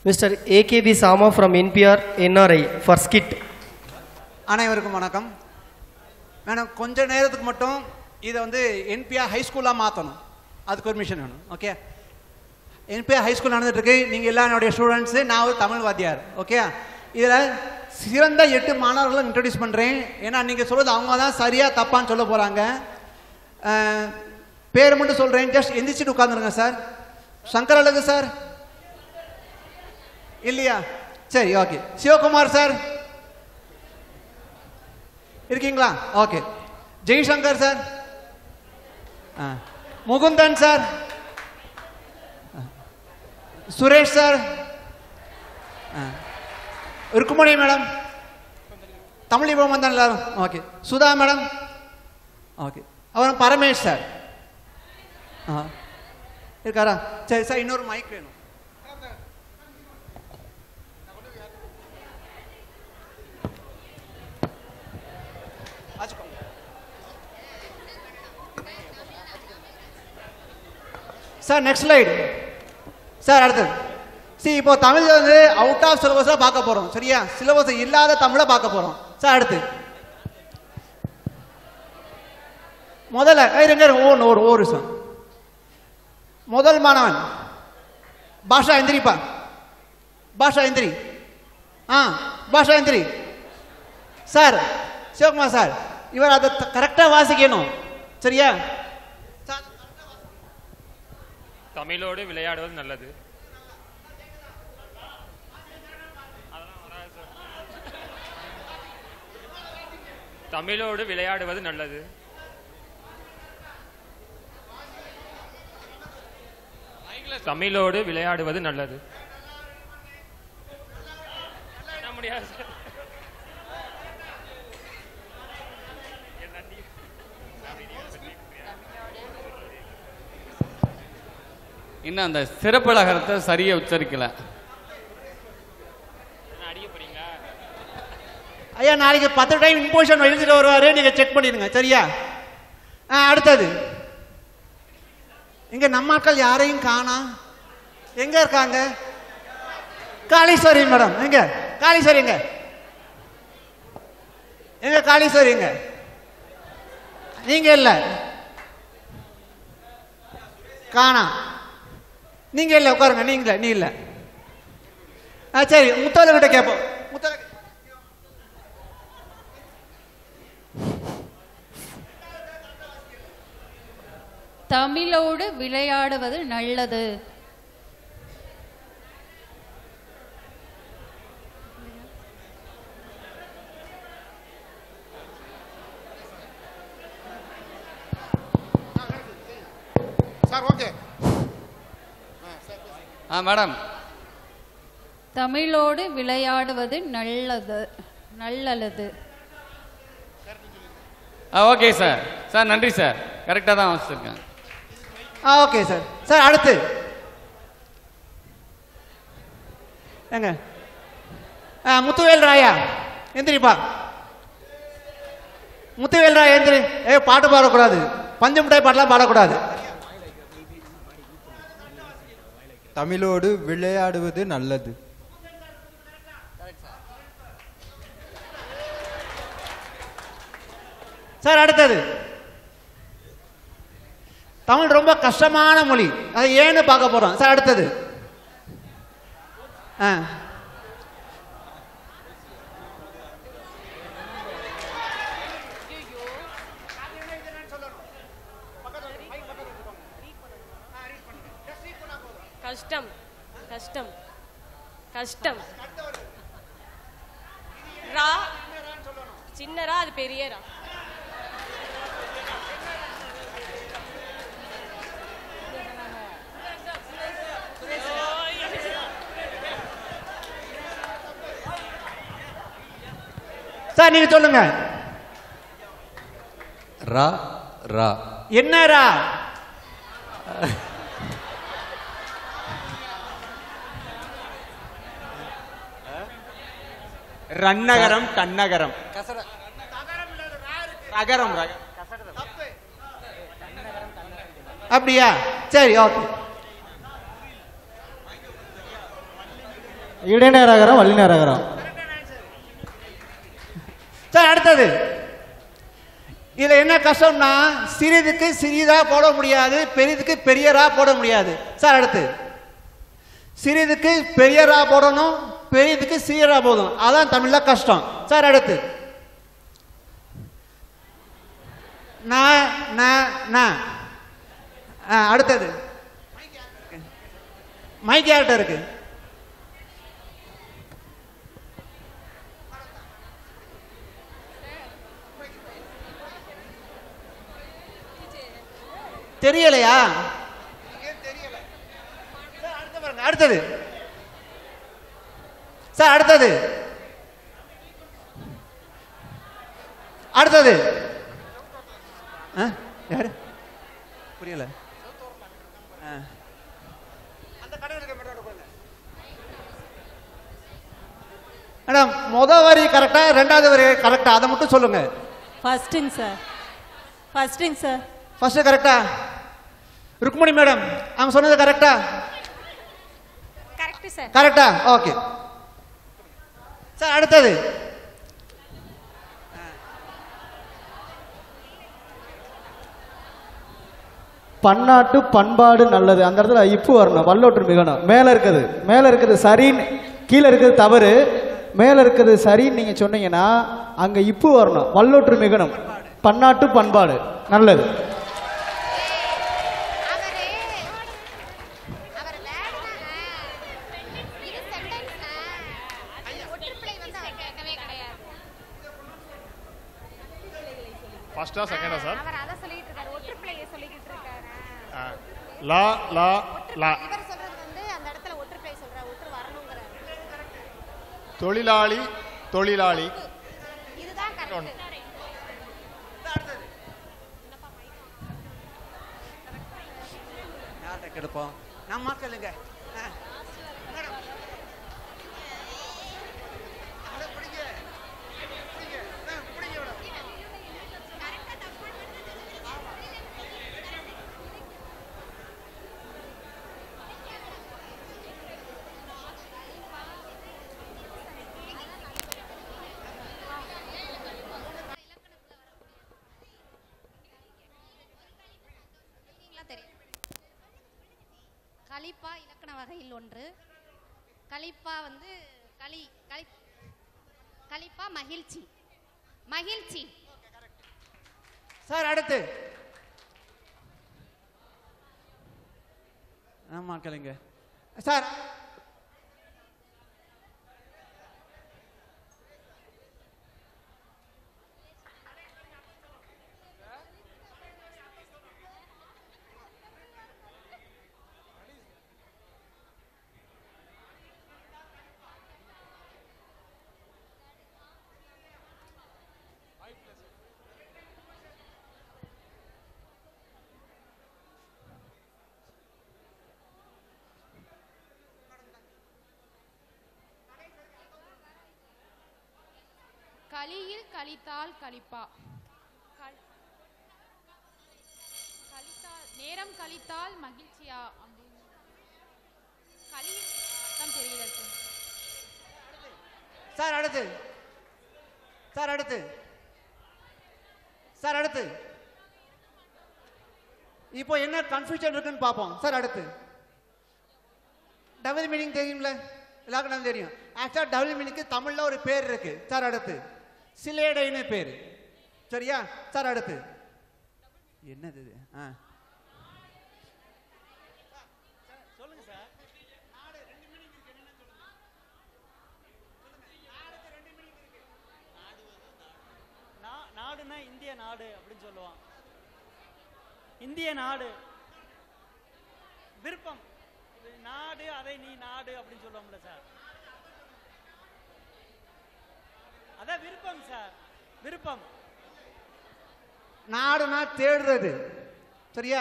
Mr. AKB Sama from NPR NRI for skit. அனைவருக்கும் வணக்கம். Madam கொஞ்ச நேரத்துக்கு மட்டும் இதை வந்து NPR ஹை ஸ்கூலாக மாற்றணும், அதுக்கு பெர்மிஷன் வேணும். ஓகே, NPR ஹை ஸ்கூல் நடந்துட்டு இருக்கு. நீங்கள் எல்லாம் என்னுடைய ஸ்டூடெண்ட்ஸு, நான் ஒரு தமிழ் வாத்தியார். ஓகே, இதில் சிறந்த 8 மாணவர்களை இன்ட்ரடியூஸ் பண்ணுறேன். ஏன்னா நீங்கள் சொல்கிறது அவங்க தான் சரியாக தப்பான்னு சொல்ல போகிறாங்க. பேர் மட்டும் சொல்கிறேன், ஜஸ்ட் எந்திரிச்சிட்டு உட்காந்துருங்க சார். சங்கர் அழகு சார் இல்லையா? சரி, ஓகே. சிவகுமார் சார் இருக்கீங்களா? Okay. Jaishankar sir, Mukundan sir, Suresh sir, Rukmani madam, Tamil இவம் தான் எல்லாரும். ஓகே. Sudha madam, okay. அப்புறம் பரமேஷ் சார் இருக்காரா? சரி சார், இன்னொரு மைக் வேணும். Sir next slide sir. அடுத்தது இப்போ தமிழ் வந்து அவுட் ஆஃப் சிலபஸாக பார்க்க போகிறோம். சரியா? சிலபஸ் இல்லாத தமிழை பார்க்க போகிறோம் சார். அடுத்து முதல்ல ஒரு சார். முதல் மாணவன் பாஷா எந்திரிப்பா. பாஷா எந்திரி. பாஷா எந்திரி சார். சிவகுமார் சார், இவர் அதை கரெக்டாக வாசிக்கணும். சரியா? தமிழோடு விளையாடுவது நல்லது. தமிழோடு விளையாடுவது நல்லது. தமிழோடு விளையாடுவது நல்லது. இன்னும் அந்த சிறப்பழகத்தை சரியா உச்சரிக்கல. ஐயா, நாளைக்கு 10 டைம் இம்போசிஷன் எழுதிட்டு வருவாரு, நீங்க செக் பண்ணிடுங்க. சரியா? அடுத்தது இங்க நம்ம ஆட்கள் யாரையும் காணா. எங்க இருக்காங்க? காளீஸ்வரி மேடம் எங்க? காளீஸ்வரி எங்க? எங்க காளீஸ்வரி எங்க? நீங்க இல்ல, காணா. நீங்க இல்ல, உட்காருங்க. நீ இல்ல. சரி, முத்தோல கிட்ட கேட்போம். முத்தோல தமிழோடு விளையாடுவது நல்லது. Sir okay. மேடம், தமிழோடு விளையாடுவது நல்லது. நல்லது. Okay sir. சார் நன்றி சார், கரெக்டாக தான் வாசிச்சிருக்கேன். Okay sir. சார் அடுத்து எங்க? முத்துவேல் ராயா எந்திரிப்பா. முத்துவேல் ராயா எந்திரி. பாட்டு பாடக்கூடாது, பஞ்சு மிட்டாய் பாட்டெல்லாம் பாடக்கூடாது. தமிழோடு விளையாடுவது நல்லது. சார் அடுத்தது, தமிழ் ரொம்ப கஷ்டமான மொழி, அதை ஏன்னு பார்க்க போறோம். சார் அடுத்தது கஷ்டம். கஷ்டம். கஷ்டம். ரா சின்ன ரா, அது பெரிய ரா. சார் நீங்க சொல்லுங்க. ரா ரா என்ன ரா? ரன்னகரம், தன்னகரம், ரகரம். அப்படியா? சரி, ஓகே. இடைநேரகரம் வல்லிநேரகரம். சார் அடுத்தது இதுல என்ன கஷ்டம்னா சிறிதுக்கு சிறிதா போட முடியாது, பெரிதுக்கு பெரியரா போட முடியாது. சார் அடுத்து சிறிதுக்கு பெரியரா போடணும், பெரிதுக்கு சிறியரா போடணும், அதான் தமிழ்ல கஷ்டம். சார் அடுத்து அடுத்தது மைக் யார்கிட்ட இருக்கு? தெரியலையா? அடுத்தது சார் அடுத்தது அடுத்தது யாரு புரியல? மேடம் முதல் வரி கரெக்டா ரெண்டாவது வரி கரெக்டா அதை மட்டும் சொல்லுங்க. ஃபர்ஸ்ட்ங்க சார். ஃபர்ஸ்ட்ங்க சார். ஃபர்ஸ்ட் கரெக்டா? ருக்மணி மேடம் அவங்க சொன்னது கரெக்டா? Correct sir. கரெக்டா? ஓகே சார் அடுத்தது பன்னாட்டு பண்பாடு நல்லது. அந்த இடத்துல இப்பு வரணும், வல்லொற்று மிகணும். மேல இருக்குது சரின்னு, கீழே இருக்குது தவறு, மேல இருக்குது சரின்னு நீங்க சொன்னீங்கன்னா அங்க இப்பு வரணும், வல்லொற்று மிகணும். பன்னாட்டு பண்பாடு நல்லது. ஃபர்ஸ்டா செகண்டா சார்? லா லா லா. தொழிலாளி தொழிலாளி. கெடுப்போம் நம்ம கேளுங்க. கலிப்பா இலக்கண வகையில் ஒன்று. கலிப்பா வந்து கலிப்பா மகிழ்ச்சி. மகிழ்ச்சி. சார் அடுத்து ஆமா கேளுங்க சார். கலியில் கழித்தால் கழிப்பா. நேரம் கழித்தால் மகிழ்ச்சியா அப்படின்னு கலியில் தான் தெரியல சார். அடுத்து சார் அடுத்து சார் அடுத்து இப்போ என்ன கன்ஃபியூஷன் இருக்குன்னு பார்ப்போம். சார் அடுத்து டபுள் மீனிங் தெரியும்ல எல்லாருக்கும் தெரியும். ஆக்சுவலா டபுள் மீனிங்க்கு தமிழ்ல ஒரு பேர் இருக்கு. சார் அடுத்து சிலேடைன்னு பேரு. சரியா? சார் அடுத்து என்னது இது? சொல்லுங்க சார். நாடுனா இந்திய நாடு அப்படின்னு சொல்லுவான். இந்திய நாடு விருப்பம் நாடு, அதை நீ நாடு அப்படின்னு சொல்லுவோம்ல சார். அதான் விருப்பம் சார். விருப்பம் நாடுனா தேடுறது. சரியா?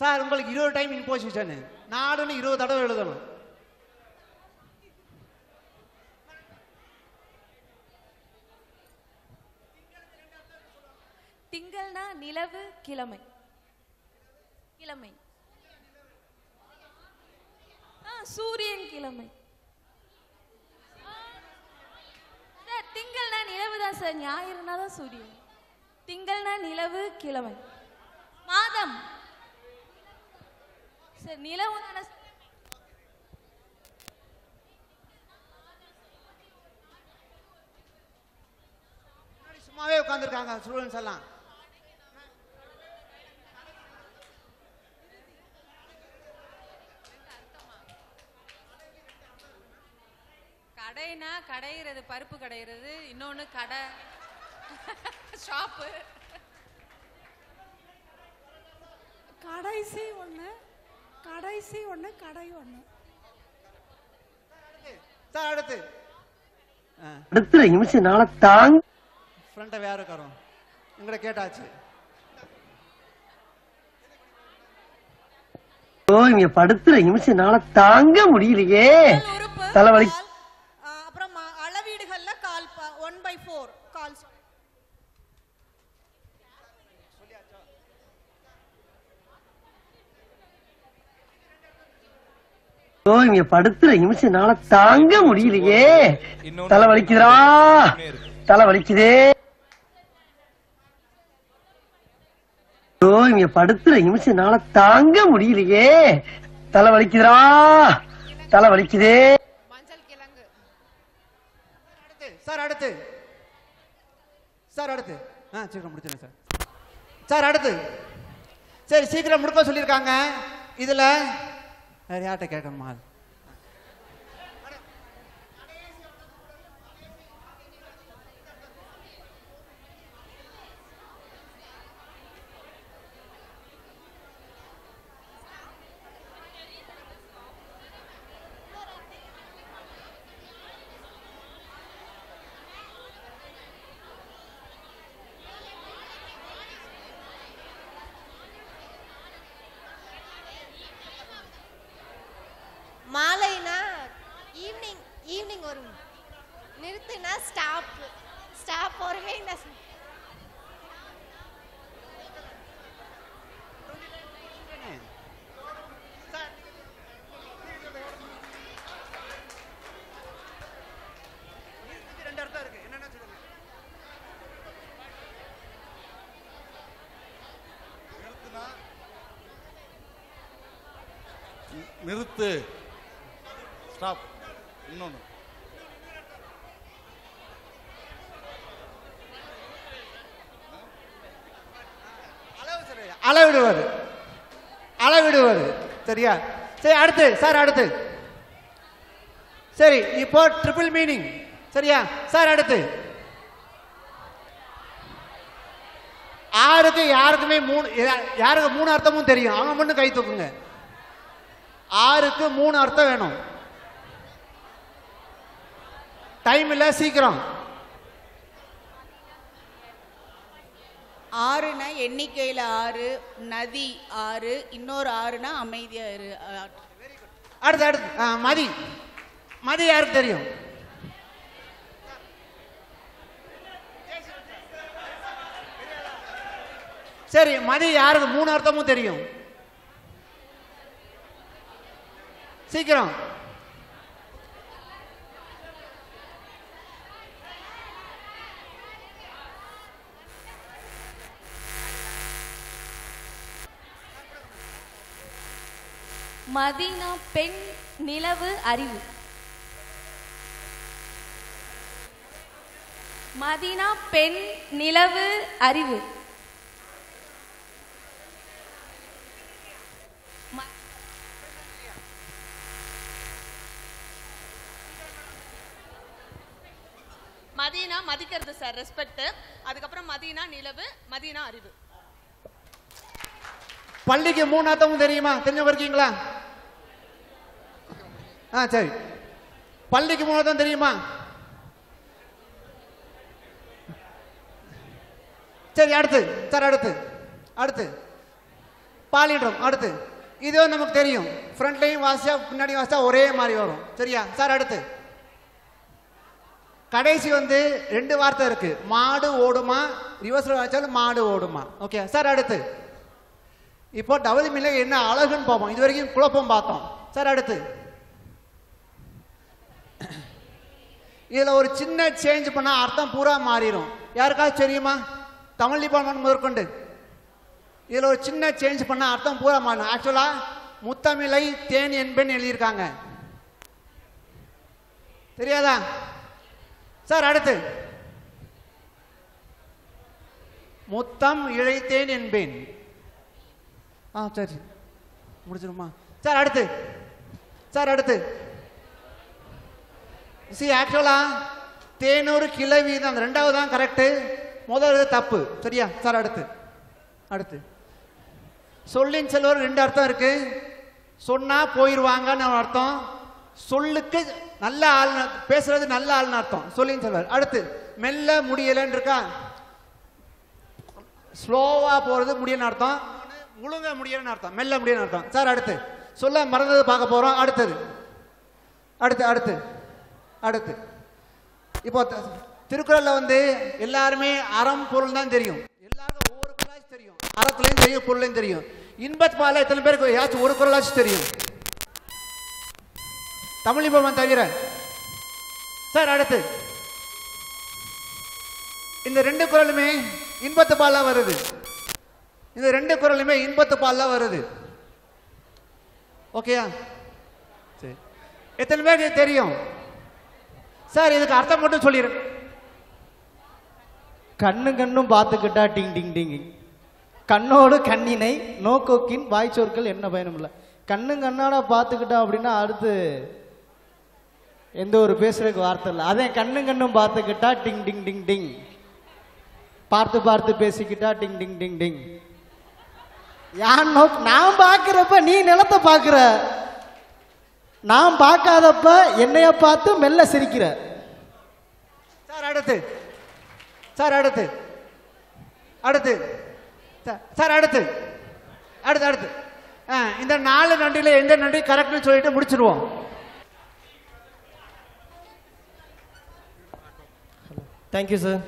சார் உங்களுக்கு 20 டைம் இம்போசிஷன். நாடுன்னு 20 தடவை எழுதணும். திங்கள்னா நிலவு, கிழமை. கிழமை. சூரியன் கிழமை. சார் ஞாயிறுனா தான் சூரியன். திங்கள்னா நிலவு, கிழமை. மாதம் சார் நிலவு தானே. சும்மாவே உட்கார்ந்துருக்காங்க ஸ்டூடெண்ட்ஸ் எல்லாம். கடைனா கடையிறது, பருப்பு கடையிறது. இன்னொன்னு கடை ஷாப்பு. கடைசி ஒண்ணு, கடைசி ஒண்ணு, கடை ஒண்ணு. சார் அடுத்து அடுத்த நிமிஷம் நாள தாங்க ஃப்ரண்ட வேற உட்காரும். எங்கட கேட்டாச்சு. இங்க படுத்துற நிமிஷம் நாள தாங்க முடியலையே. தலைவலி. அப்புறம் அளவீடுகள்ல கால் 1/4 கால். இங்க படுத்துற நிமிஷம் நாள தாங்க முடியலையே. தலைவலிக்குதுடா, தலைவலிக்குதே. இங்க படுத்துற நிமிஷம் நாள தாங்க முடியலையே. தலைவலிக்குதுடா, தலைவலிக்குதே. சார் அடுத்து, சார் அடுத்து. சீக்கிரம் முடிச்சிருங்க சார். சார் அடுத்து. சரி சீக்கிரம் முடிக்க சொல்லியிருக்காங்க. இதுல வேற யார்கிட்ட கேட்கணுமா? மாலைனா ஈவினிங் வரும். நிறுத்துனா ஸ்டாப் வருவே. நிறுத்து, ஸ்டாப். இன்னொன்னு அளவிடுவது, அளவிடுவது. சரியா? சரி அடுத்து சார் அடுத்து. சரி இப்போ ட்ரிபிள் மீனிங். சரியா சார்? அடுத்து ஆறுக்கு யாருக்குமே யாருக்கு 3 அர்த்தமும் தெரியும். அவங்க மட்டும் கை தூக்குங்க. 6க்கு 3 அர்த்தம் வேணும். டைம் இல்ல, சீக்கிரம். 6னா எண்ணிக்கையில 6, நதி 6, இன்னொரு 6னா அமைதியா இரு. அடுத்து அடுத்து மதி. மதி யாருக்கு தெரியும்? சரி மதி யாருக்கு 3 அர்த்தமும் தெரியும்? சீக்கிரம். மதினா பெண், நிலவு, அறிவு. மதினா பெண், நிலவு, அறிவு. மதீனா மதிக்கிறது சார், ரெஸ்பெக்ட். அதுக்கப்புறம் மதீனா நிலவு, மதீனா அறிவு. பள்ளிக்கு 3 அர்த்தமும் தெரியுமா? தெரிஞ்சவங்க இருக்கீங்களா? சரி பள்ளிக்கு 3 அர்த்தம் தெரியுமா? சரி அடுத்து சார். அடுத்து அடுத்து பாலிடம். அடுத்து இது நமக்கு தெரியும். ஃப்ரண்ட்லையும் வாசிச்சா பின்னாடி வாசிச்சா ஒரே மாதிரி வரும். சரியா சார்? அடுத்து கடைசி 2 வார்த்தை இருக்கு. மாடு ஓடுமா, ரிவர்ஸ்ல வாசிச்சாலும் மாடு ஓடுமா. Okay sir? அடுத்து இப்போ டபுள் மீனிங் என்ன அழகுன்னு பார்ப்போம். இது வரைக்கும் குழப்பம் பார்த்தோம். சார் அடுத்து இதில் ஒரு சின்ன சேஞ்ச் பண்ணால் அர்த்தம் பூரா மாறிடும். யாருக்காவது தெரியுமா? தமிழ் டிபார்ட்மெண்ட் முதற்கொண்டு இதில் ஒரு சின்ன சேஞ்ச் பண்ணால் அர்த்தம் பூரா மாறிடும். ஆக்சுவலாக முத்தமிழை தேன் என்பேன்னு எழுதியிருக்காங்க. தெரியாதா சார்? அடுத்து முத்தம் இழைத்தேன் என்பேன். சரி முடிச்சிருமா சார்? அடுத்து சார், அடுத்து ஆக்சுவலா தேனூறு கிளவி தான், அந்த ரெண்டாவது தான் கரெக்டு, முதல்ல தப்பு. சரியா சார்? அடுத்து அடுத்து சொல்லின் செல்வர் ரெண்டு அர்த்தம் இருக்கு. சொன்னா போயிருவாங்கன்னு அர்த்தம், சொல்லுக்கு நல்ல ஆள், பேசுறது நல்ல ஆள்னு அர்த்தம் சொல்லின் செல்வர். அடுத்து மெல்ல முடியலன்னு இருக்கா, ஸ்லோவா போறது முடியலன்னு அர்த்தம், முழுங்க முடியலன்னு அர்த்தம், மெல்ல முடியலன்னு அர்த்தம். சார் அடுத்து சொல்ல மறந்தது பார்க்க போறோம். அடுத்தது அடுத்து அடுத்து அடுத்து இப்போ திருக்குறள்ல வந்து எல்லாருமே அறம் பொருள் தான் தெரியும். எல்லாருக்கும் ஒவ்வொரு குரலாச்சும் தெரியும், அறத்துலையும் தெரியும், பொருளையும் தெரியும். இன்பத்பால எத்தனை பேருக்கு ஏதாச்சும் ஒரு குரலாச்சும் தெரியும் தமிழ் இன்பம் தவிர? சார் அடுத்து இந்த ரெண்டு குரலுமே இன்பத்து பாலா வருது. இந்த ரெண்டு குரலுமே இன்பத்து பாலா வருது. ஓகேயா? சரி, எத்தனை பேருக்கு தெரியும் சார்? இதுக்கு அர்த்தம் மட்டும் சொல்லிடுறேன். கண்ணும் கண்ணும் பார்த்துக்கிட்டா டிங் டிங் டிங், கண்ணோடு கண்ணினை நோக்கோக்கின் வாய்ச்சொற்கள் என்ன பயனும் இல்லை. கண்ணும் கண்ணாட பார்த்துக்கிட்டா அப்படின்னா அடுத்து எந்த ஒரு பேசுறதுக்கு வார்த்தை இல்லை. அதே கண்ணும் கண்ணும் பார்த்துக்கிட்டா டிங் டிங் டிங் டிங், பார்த்து பார்த்து பேசிக்கிட்டா டிங் டிங் டிங் டிங். யான் நான் பார்க்கிறப்ப நீ நிலத்தை பார்க்கிற, நான் பார்க்காதப்ப என்னைய பார்த்து மெல்ல சிரிக்கிற. சார் அடுத்து சார், அடுத்து அடுத்து சார், அடுத்து அடுத்து அடுத்து இந்த 4 நன்றியில் எந்த நன்றி கரெக்ட்னு சொல்லிட்டு முடிச்சிருவோம். Thank you sir.